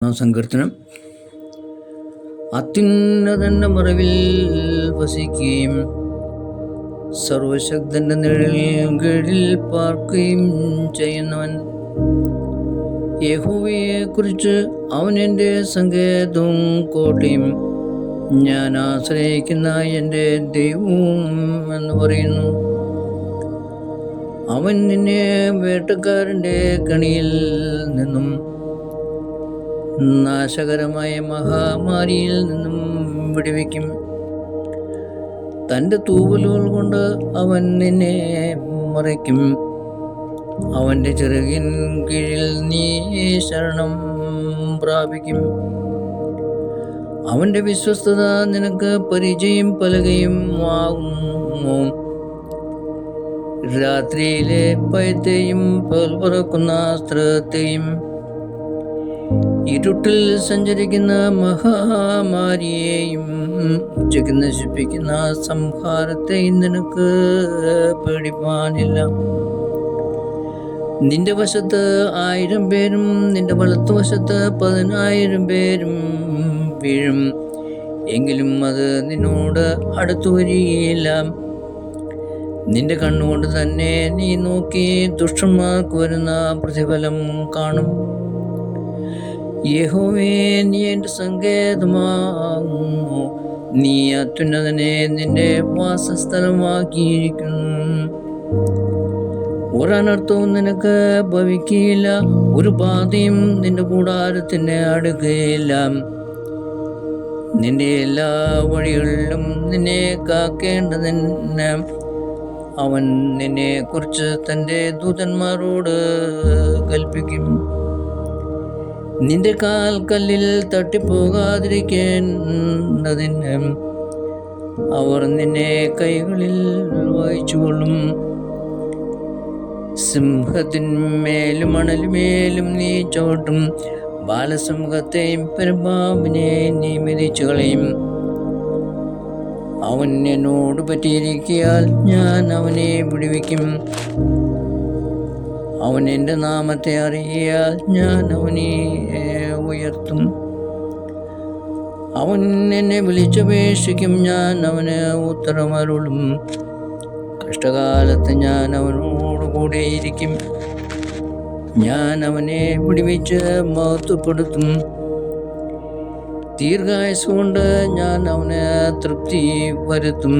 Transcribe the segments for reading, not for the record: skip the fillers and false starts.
സങ്കീർത്തനം. അത്യുന്നതന്റെ മറവിൽ വസിക്കുകയും സർവശക്തന്റെ നിഴലിൽ കീഴിൽ പാർക്കുകയും ചെയ്യുന്നവൻ. യഹോവയെ കുറിച്ച് അവൻ എൻ്റെ സങ്കേതവും കോട്ടയും ഞാൻ ആശ്രയിക്കുന്ന എൻ്റെ ദൈവവും എന്ന് പറയുന്നു. അവൻ നിന്നെ വേട്ടക്കാരൻ്റെ കണിയിൽ നിന്നും നാശകരമായ മഹാമാരിയിൽ നിന്നും വിടുവിക്കും. തൻ്റെ തൂവലുകൾ കൊണ്ട് അവൻ നിന്നെ മറയ്ക്കും. അവൻ്റെ ചിറകിൻ കീഴിൽ നീ ശരണം പ്രാപിക്കും. അവൻ്റെ വിശ്വസ്തത നിനക്ക് പരിചയം പലകയും ആകുന്നു. രാത്രിയിലെ ഭയത്തെയും പകൽ പറക്കുന്ന അസ്ത്രത്തെയും ഇരുട്ടിൽ സഞ്ചരിക്കുന്ന മഹാമാരിയെയും ഉച്ചയ്ക്ക് നശിപ്പിക്കുന്ന സംഹാരത്തെയും നിനക്ക് പേടിപ്പാനില്ല. നിന്റെ വശത്ത് 1000 പേരും നിന്റെ വലത്തുവശത്ത് 10,000 പേരും വീഴും, എങ്കിലും അത് നിന്നോട് അടുത്തു വരികയില്ല. നിന്റെ കണ്ണുകൊണ്ട് തന്നെ നീ നോക്കി ദുഷ്ടന്മാർക്ക് വരുന്ന പ്രതിഫലം കാണും. യഹോവേ, നീ എൻ്റെ സങ്കേതമാകുന്നു. നീ അത്യുന്നതനെ നിന്റെ വാസസ്ഥലമാക്കിയിരിക്കുന്നു. ഒരനർത്ഥവും നിനക്ക് ഭവിക്കുകയില്ല, ഒരു ബാധയും നിന്റെ കൂടാരത്തിന് അടുക്കുകയില്ല. നിന്റെ എല്ലാ വഴികളിലും നിന്നെ കാക്കേണ്ടതിന് അവൻ നിന്നെ കുറിച്ച് തൻ്റെ ദൂതന്മാരോട് കൽപ്പിക്കും. നിന്റെ കാൽ കല്ലിൽ തട്ടിപ്പോകാതിരിക്കേണ്ടതിന് അവർ നിന്നെ കൈകളിൽ വഹിച്ചുകൊള്ളും. സിംഹത്തിന്മേലും മണലുമേലും നീ ചവിട്ടും. ബാലസിംഹത്തെയും പെരുമ്പാമ്പിനെയും നീ മെതിച്ചു കളയും. അവൻ എന്നോട് പറ്റിയിരിക്കയാൽ ഞാൻ അവനെ വിടുവിക്കും. അവൻ എൻ്റെ നാമത്തെ അറിയാൽ ഞാൻ അവനെ ഉയർത്തും. അവൻ എന്നെ വിളിച്ചപേക്ഷിക്കും, ഞാൻ അവന് ഉത്തരമരുളും. കഷ്ടകാലത്ത് ഞാൻ അവനോട് കൂടെയിരിക്കും. ഞാൻ അവനെ വിടുവിച്ച് മഹത്വപ്പെടുത്തും. ദീർഘായുസ് കൊണ്ട് ഞാൻ അവന് തൃപ്തി വരുത്തും.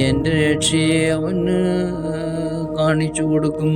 എൻ്റെ രക്ഷയെ അവന് കാണിച്ചു കൊടുക്കും.